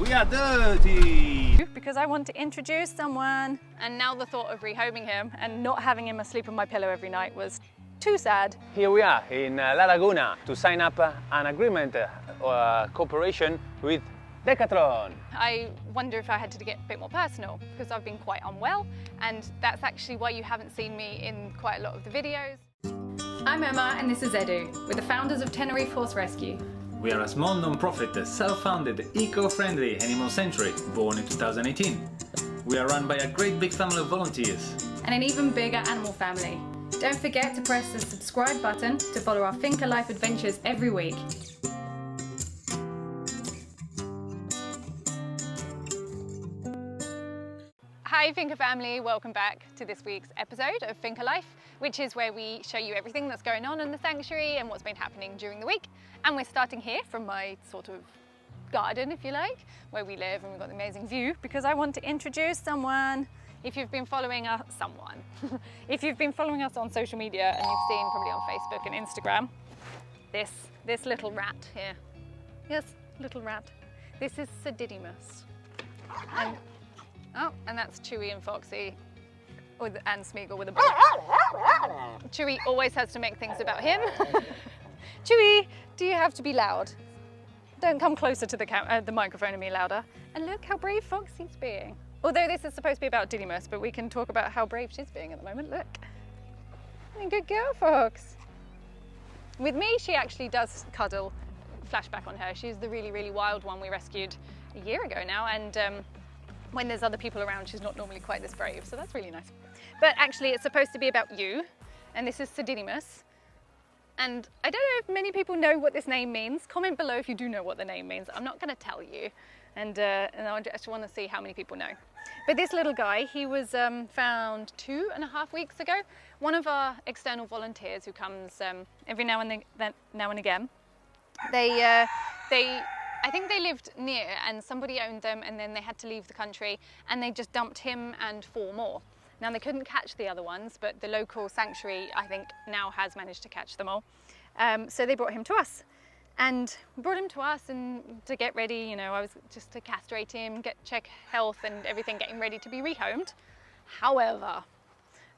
we are dirty! Because I want to introduce someone. And now the thought of rehoming him and not having him asleep on my pillow every night was too sad. Here we are in La Laguna to sign up an agreement, cooperation with Decathlon. I wonder if I had to get a bit more personal because I've been quite unwell, and that's actually why you haven't seen me in quite a lot of the videos. I'm Emma and this is Edu. We're the founders of Tenerife Horse Rescue. We are a small non-profit, self-founded, eco-friendly animal sanctuary born in 2018. We are run by a great big family of volunteers. And an even bigger animal family. Don't forget to press the subscribe button to follow our Finca life adventures every week. Hi Finca family, welcome back to this week's episode of Finca Life, which is where we show you everything that's going on in the sanctuary and what's been happening during the week. And we're starting here from my sort of garden, if you like, where we live, and we've got the amazing view because I want to introduce someone. If you've been following us, if you've been following us on social media and you've seen probably on Facebook and Instagram, this little rat here. Yes, little rat. This is Didymus. And that's Chewy and Foxy, and Smeagol with a bow. Chewy always has to make things about him. Chewy, do you have to be loud? Don't come closer to the microphone and be louder. And look how brave Foxy's being. Although this is supposed to be about Didymus, but we can talk about how brave she's being at the moment. Look. Good girl, Fox. With me, she actually does cuddle. Flashback on her. She's the really, really wild one we rescued a year ago now, and when there's other people around, she's not normally quite this brave, so that's really nice. But actually, it's supposed to be about you, and this is Didymus. And I don't know if many people know what this name means. Comment below if you do know what the name means. I'm not going to tell you, and I just want to see how many people know. But this little guy, he was found 2.5 weeks ago. One of our external volunteers who comes every now and again. I think they lived near and somebody owned them, and then they had to leave the country, and they just dumped him and 4 more. Now they couldn't catch the other ones, but the local sanctuary I think now has managed to catch them all. So they brought him to us, and brought him to us and to get ready, you know, I was just to castrate him, check health and everything, getting ready to be rehomed. However,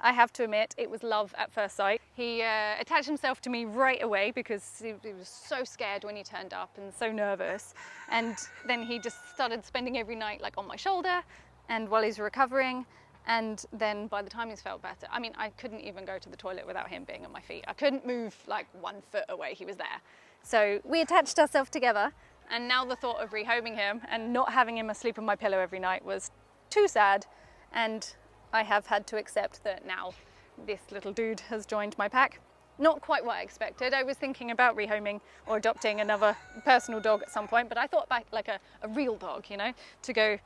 I have to admit, it was love at first sight. He attached himself to me right away because he was so scared when he turned up and so nervous. And then he just started spending every night like on my shoulder and while he's recovering. And then by the time he's felt better, I mean, I couldn't even go to the toilet without him being on my feet. I couldn't move like 1 foot away, he was there. So we attached ourselves together, and now the thought of rehoming him and not having him asleep on my pillow every night was too sad. And I have had to accept that now this little dude has joined my pack. Not quite what I expected. I was thinking about rehoming or adopting another personal dog at some point, but I thought back like a real dog, you know, to go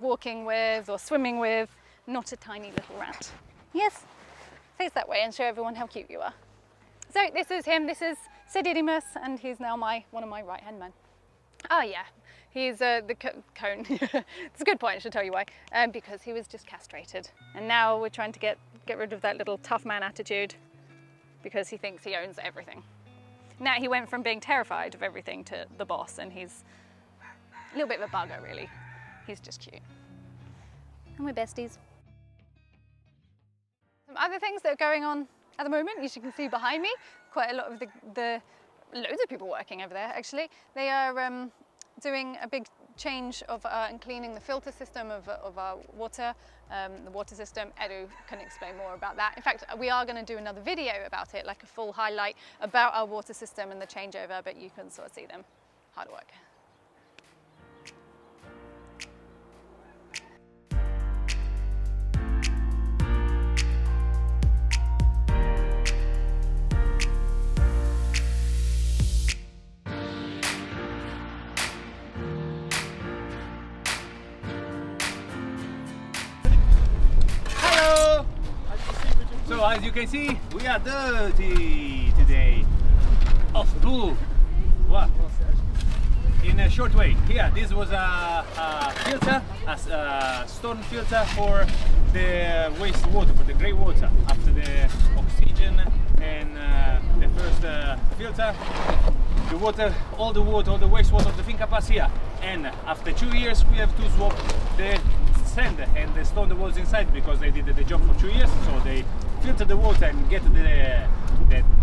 walking with or swimming with, not a tiny little rat. Yes, face that way and show everyone how cute you are. So this is him, this is Didymus, and he's now one of my right-hand men. Oh yeah. He's the cone. It's a good point, I should tell you why. Because he was just castrated. And now we're trying to get rid of that little tough man attitude because he thinks he owns everything. Now he went from being terrified of everything to the boss, and he's a little bit of a bugger, really. He's just cute. And we're besties. Some other things that are going on at the moment, as you can see behind me, quite a lot of loads of people working over there, actually. They are doing a big change of and cleaning the filter system of our water, the water system. Edu can explain more about that. In fact, we are going to do another video about it, like a full highlight about our water system and the changeover, but you can sort of see them hard work. So as you can see, we are dirty today. Of poo. What? In a short way. Here, this was a filter, a stone filter for the wastewater, for the grey water. After the oxygen and the first filter, the water, all the wastewater of the Finca pass here. and after 2 years we have to swap the sand and the stone that was inside, because they did the job for 2 years, so they filter the water and get the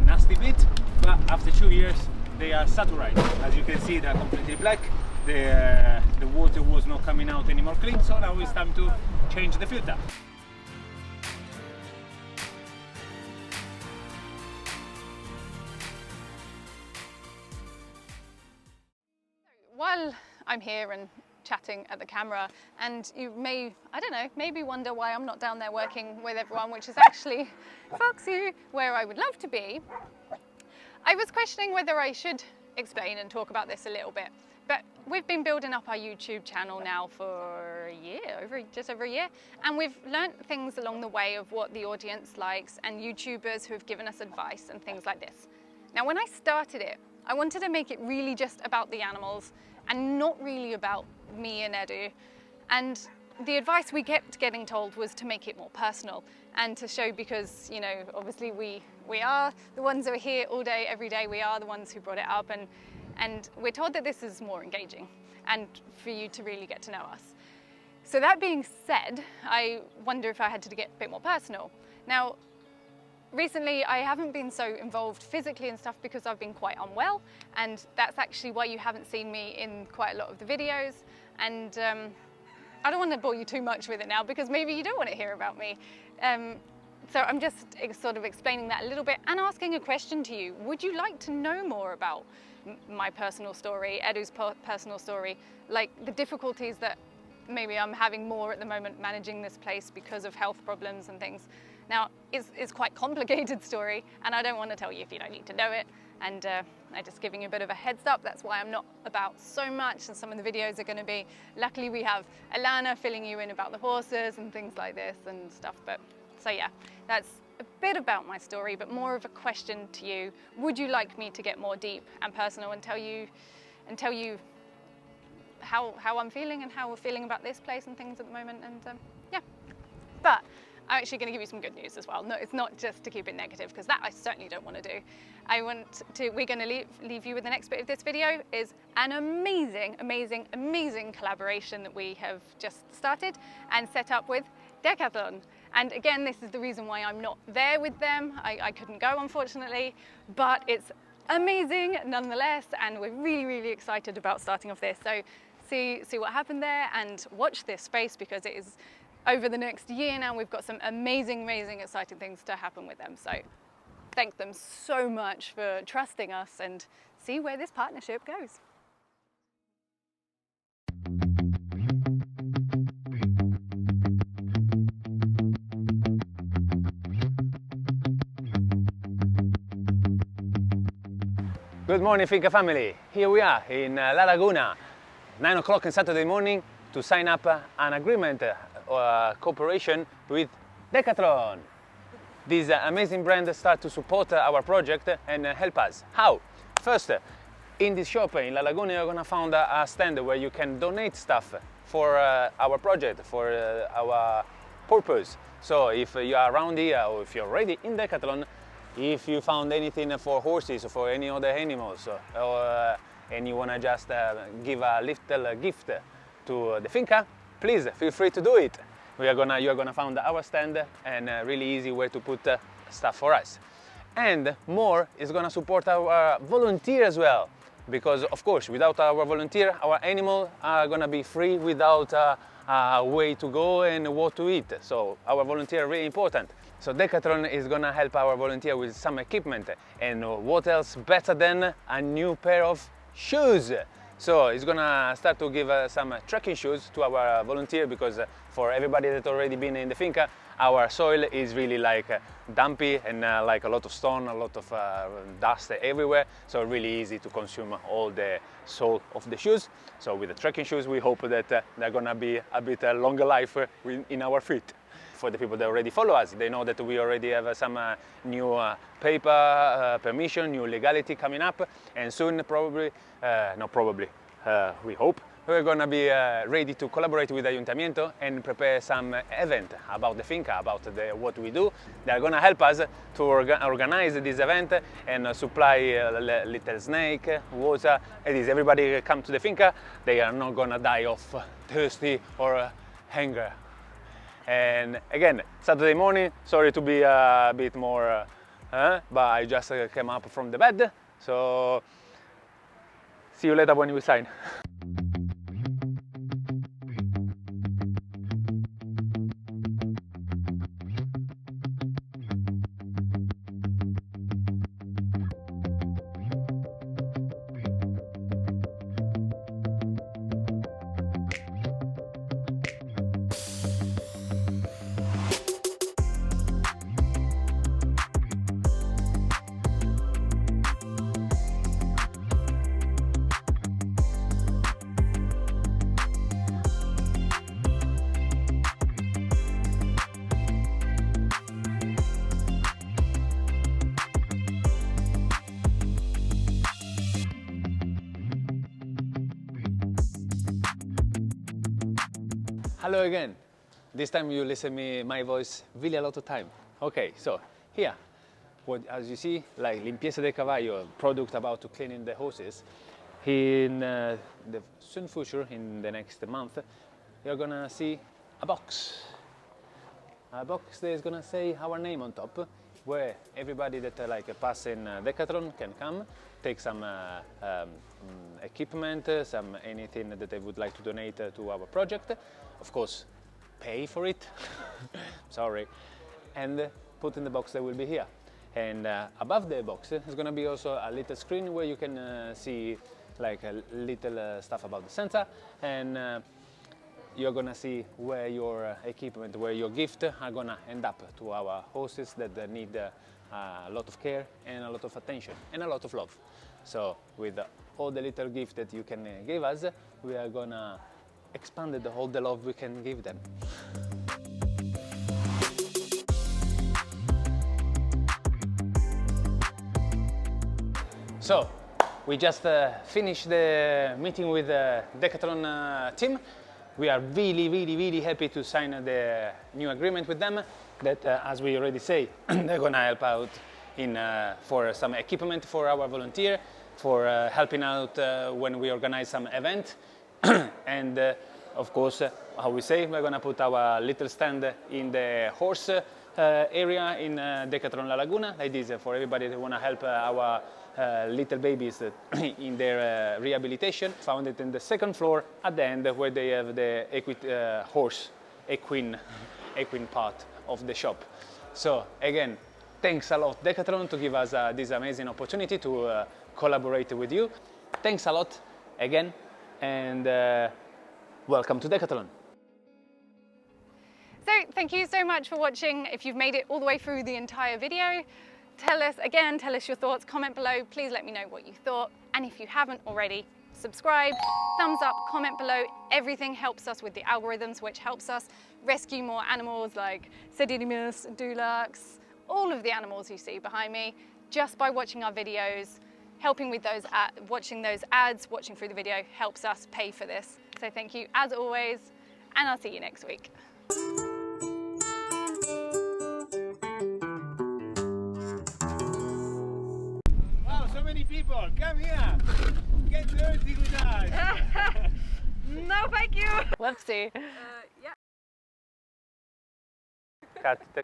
nasty bit, but after 2 years they are saturated. As you can see, they are completely black. The water was not coming out anymore clean, so now it's time to change the filter. While I'm here and chatting at the camera, and you may, I don't know, maybe wonder why I'm not down there working with everyone, which is actually Foxy, where I would love to be, I was questioning whether I should explain and talk about this a little bit. But we've been building up our YouTube channel now for a year, just over a year, and we've learnt things along the way of what the audience likes and YouTubers who have given us advice and things like this. Now, when I started it, I wanted to make it really just about the animals and not really about me and Edu. And the advice we kept getting told was to make it more personal and to show, because, you know, obviously we are the ones who are here all day, every day. We are the ones who brought it up, and we're told that this is more engaging and for you to really get to know us. So that being said, I wonder if I had to get a bit more personal. Now, recently, I haven't been so involved physically and stuff because I've been quite unwell, and that's actually why you haven't seen me in quite a lot of the videos. And I don't want to bore you too much with it now, because maybe you don't want to hear about me. So I'm just sort of explaining that a little bit and asking a question to you. Would you like to know more about my personal story, Edu's personal story, like the difficulties that maybe I'm having more at the moment managing this place because of health problems and things? Now, it's quite a complicated story, and I don't want to tell you if you don't need to know it, and I'm just giving you a bit of a heads up. That's why I'm not about so much, and some of the videos are going to be, luckily we have Alana filling you in about the horses and things like this and stuff. But so yeah, that's a bit about my story, but more of a question to you. Would you like me to get more deep and personal and tell you how I'm feeling and how we're feeling about this place and things at the moment? And yeah, but I'm actually going to give you some good news as well. No, it's not just to keep it negative, because that I certainly don't want to do. We're going to leave you with the next bit of this video is an amazing, amazing, amazing collaboration that we have just started and set up with Decathlon. And again, this is the reason why I'm not there with them. I couldn't go, unfortunately, but it's amazing nonetheless, and we're really, really excited about starting off this. So see what happened there and watch this space, because it is over the next year now. We've got some amazing, amazing, exciting things to happen with them. So thank them so much for trusting us, and see where this partnership goes. Good morning, Finca family. Here we are in La Laguna, 9 o'clock on Saturday morning, to sign up an agreement cooperation with Decathlon. This amazing brand start to support our project and help us. How? First, in this shop in La Laguna, you're gonna find a stand where you can donate stuff for our project, for our purpose. So if you are around here, or if you're already in Decathlon, if you found anything for horses or for any other animals, and you wanna just give a little gift to the Finca, please feel free to do it. You're gonna find our stand, and a really easy way to put stuff for us. And more is gonna support our volunteer as well, because of course without our volunteer, our animals are gonna be free without a way to go and what to eat. So our volunteer are really important. So Decathlon is gonna help our volunteer with some equipment, and what else better than a new pair of shoes. So it's gonna start to give some trekking shoes to our volunteer, because for everybody that already been in the Finca, our soil is really like dumpy and like a lot of stone, a lot of dust everywhere, so really easy to consume all the sole of the shoes. So with the trekking shoes, we hope that they're gonna be a bit longer life in our feet. For the people that already follow us, they know that we already have some new paper permission, new legality coming up, and soon probably, not probably, we hope, we're gonna be ready to collaborate with Ayuntamiento and prepare some event about the Finca, about what we do. They're gonna help us to organize this event and supply little snake, water. It is everybody come to the Finca, they are not gonna die of thirsty or hunger. And again, Saturday morning, sorry to be a bit more, but I just came up from the bed, so see you later when we sign. Hello again. This time you listen me my voice really a lot of time. Okay, so here, as you see, like limpieza de caballo, product about to cleaning the horses. In the soon future, in the next month, you're gonna see a box. A box that is gonna say our name on top, where everybody that pass in Decathlon can come, take some equipment, some anything that they would like to donate to our project. Of course, pay for it, sorry, and put in the box that will be here. And above the box is going to be also a little screen where you can see like a little stuff about the center, and you're going to see where your equipment, where your gift are going to end up to our horses that need a lot of care and a lot of attention and a lot of love. So with all the little gift that you can give us, we are going to expanded all the love we can give them. So, we just finished the meeting with the Decathlon team. We are really happy to sign the new agreement with them that, as we already say, they're gonna help out for some equipment for our volunteer, for helping out when we organize some event. And of course, how we say, we're gonna put our little stand in the horse area in Decathlon La Laguna, like this, for everybody that wanna help our little babies in their rehabilitation. Found it in the second floor at the end where they have the horse equine part of the shop. So again, thanks a lot Decathlon to give us this amazing opportunity to collaborate with you. Thanks a lot again. And welcome to Decathlon. So thank you so much for watching. If you've made it all the way through the entire video, tell us your thoughts, comment below, please let me know what you thought. And if you haven't already, subscribe, thumbs up, comment below. Everything helps us with the algorithms, which helps us rescue more animals like Didymus, Dulux, all of the animals you see behind me, just by watching our videos. Helping with those, watching those ads, watching through the video helps us pay for this. So thank you as always, and I'll see you next week. Wow, so many people, come here, get dirty with us. No, thank you. Whoopsie. Yeah. Cut. 3, 2,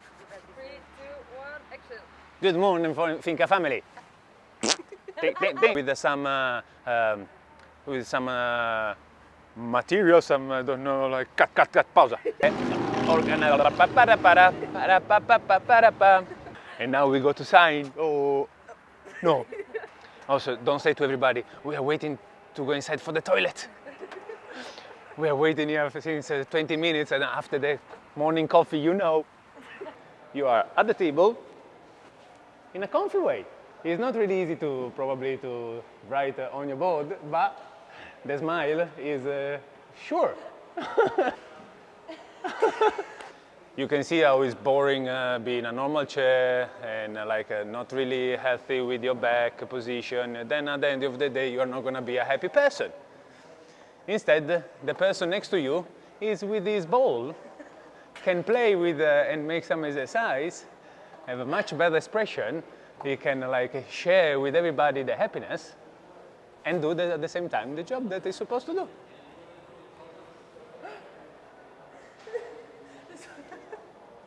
1, action. Good morning, Finca family. With some material, some I don't know, like cut, pausa. And now we go to sign. Oh no! Also, don't say to everybody we are waiting to go inside for the toilet. We are waiting here since 20 minutes, and after the morning coffee, you know, you are at the table in a comfy way. It's not really easy to probably to write on your board, but the smile is sure. You can see how it's boring being a normal chair and not really healthy with your back position. Then at the end of the day, you're not going to be a happy person. Instead, the person next to you is with his ball, can play with and make some exercise, have a much better expression. He can like share with everybody the happiness and do at the same time the job that he's supposed to do.